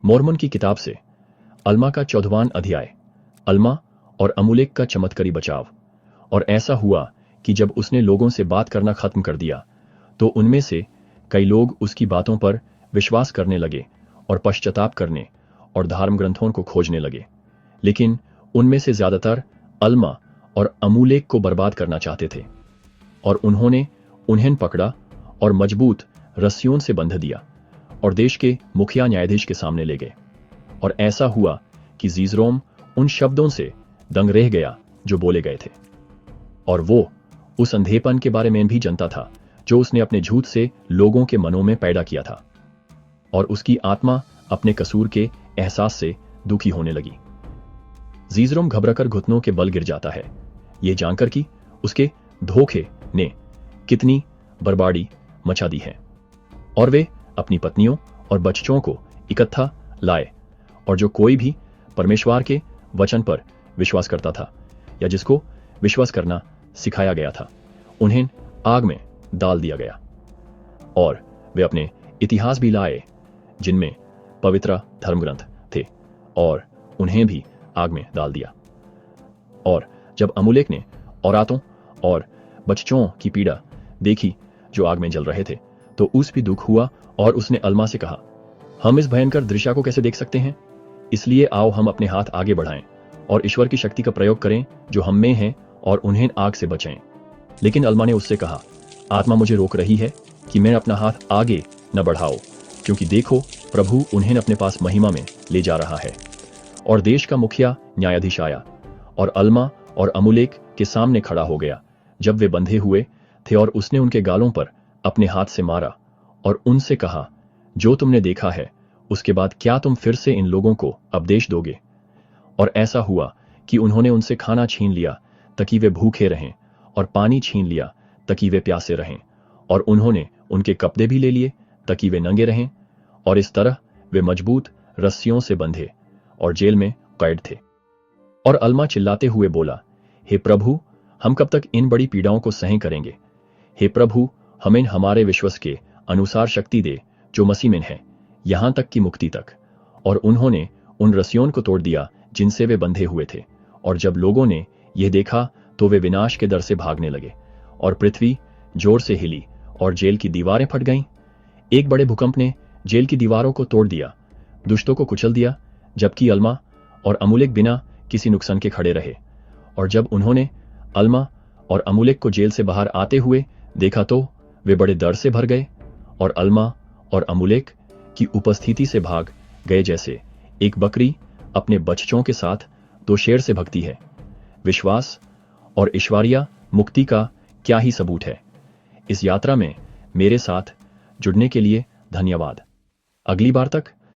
Mormon की किताब से अल्मा का 14वां अध्याय। अल्मा और अमुलेक का चमत्कारी बचाव। और ऐसा हुआ कि जब उसने लोगों से बात करना खत्म कर दिया तो उनमें से कई लोग उसकी बातों पर विश्वास करने लगे और पश्चाताप करने और धर्म ग्रंथों को खोजने लगे। लेकिन उनमें से ज्यादातर अल्मा और अमुलेक को बर्बाद करना चाहते थे और उन्होंने उन्हें पकड़ा और मजबूत रस्सियों से बंध दिया और देश के मुखिया न्यायाधीश के सामने ले गए। और ऐसा हुआ कि जीजरोम उन शब्दों से दंग रह गया जो बोले गए थे, और वो उस अंधेपन के बारे में भी जानता था जो उसने अपने झूठ से लोगों के मनों में पैदा किया था, और उसकी आत्मा अपने कसूर के एहसास से दुखी होने लगी। जीजरोम घबराकर घुटनों के बल गिर जाता है, ये जानकर कि उसके धोखे ने कितनी बर्बादी मचा दी है। और वे अपनी पत्नियों और बच्चों को इकट्ठा लाए, और जो कोई भी परमेश्वर के वचन पर विश्वास करता था या जिसको विश्वास करना सिखाया गया था, उन्हें आग में डाल दिया गया। और वे अपने इतिहास भी लाए जिनमें पवित्र धर्मग्रंथ थे, और उन्हें भी आग में डाल दिया। और जब अमुलेक ने औरतों और बच्चों की पीड़ा देखी जो आग में जल रहे थे, तो उस भी दुख हुआ और उसने अल्मा से कहा, हम इस भयंकर दृश्य को कैसे देख सकते हैं? इसलिए आओ हम अपने हाथ आगे बढ़ाएं और ईश्वर की शक्ति का प्रयोग करें जो हम में है, और उन्हें आग से बचाएं। लेकिन अल्मा ने उससे कहा, आत्मा मुझे रोक रही है कि मैं अपना हाथ आगे न बढ़ाऊं, क्योंकि देखो प्रभु उन्हें अपने पास महिमा में ले जा रहा है। और देश का मुखिया न्यायाधीश आया और अल्मा और अमुलेक के सामने खड़ा हो गया जब वे बंधे हुए थे, और उसने उनके गालों पर अपने हाथ से मारा और उनसे कहा, जो तुमने देखा है उसके बाद क्या तुम फिर से इन लोगों को उपदेश दोगे? और ऐसा हुआ कि उन्होंने उनसे खाना छीन लिया ताकि वे भूखे रहें, और पानी छीन लिया ताकि वे प्यासे रहें, और उन्होंने उनके कपड़े भी ले लिए ताकि वे नंगे रहें। और इस तरह वे मजबूत रस्सियों से बंधे और जेल में कैद थे। और अल्मा चिल्लाते हुए बोला, हे प्रभु, हम कब तक इन बड़ी पीड़ाओं को सहन करेंगे? हे प्रभु, हमें हमारे विश्वास के अनुसार शक्ति दे जो मसीह में है, यहां तक की मुक्ति तक। और उन्होंने उन रस्सियों को तोड़ दिया जिनसे वे बंधे हुए थे। और जब लोगों ने यह देखा तो वे विनाश के डर से भागने लगे, और पृथ्वी जोर से हिली और जेल की दीवारें फट गईं। एक बड़े भूकंप ने जेल की दीवारों को तोड़ दिया, दुष्टों को कुचल दिया, जबकि अल्मा और अमुलेक बिना किसी नुकसान के खड़े रहे। और जब उन्होंने अल्मा और अमुलेक को जेल से बाहर आते हुए देखा तो वे बड़े डर से भर गए, और अल्मा और अमुलेक की उपस्थिति से भाग गए जैसे एक बकरी अपने बच्चों के साथ दो शेर से भगती है। विश्वास और ईश्वरीय मुक्ति का क्या ही सबूत है। इस यात्रा में मेरे साथ जुड़ने के लिए धन्यवाद। अगली बार तक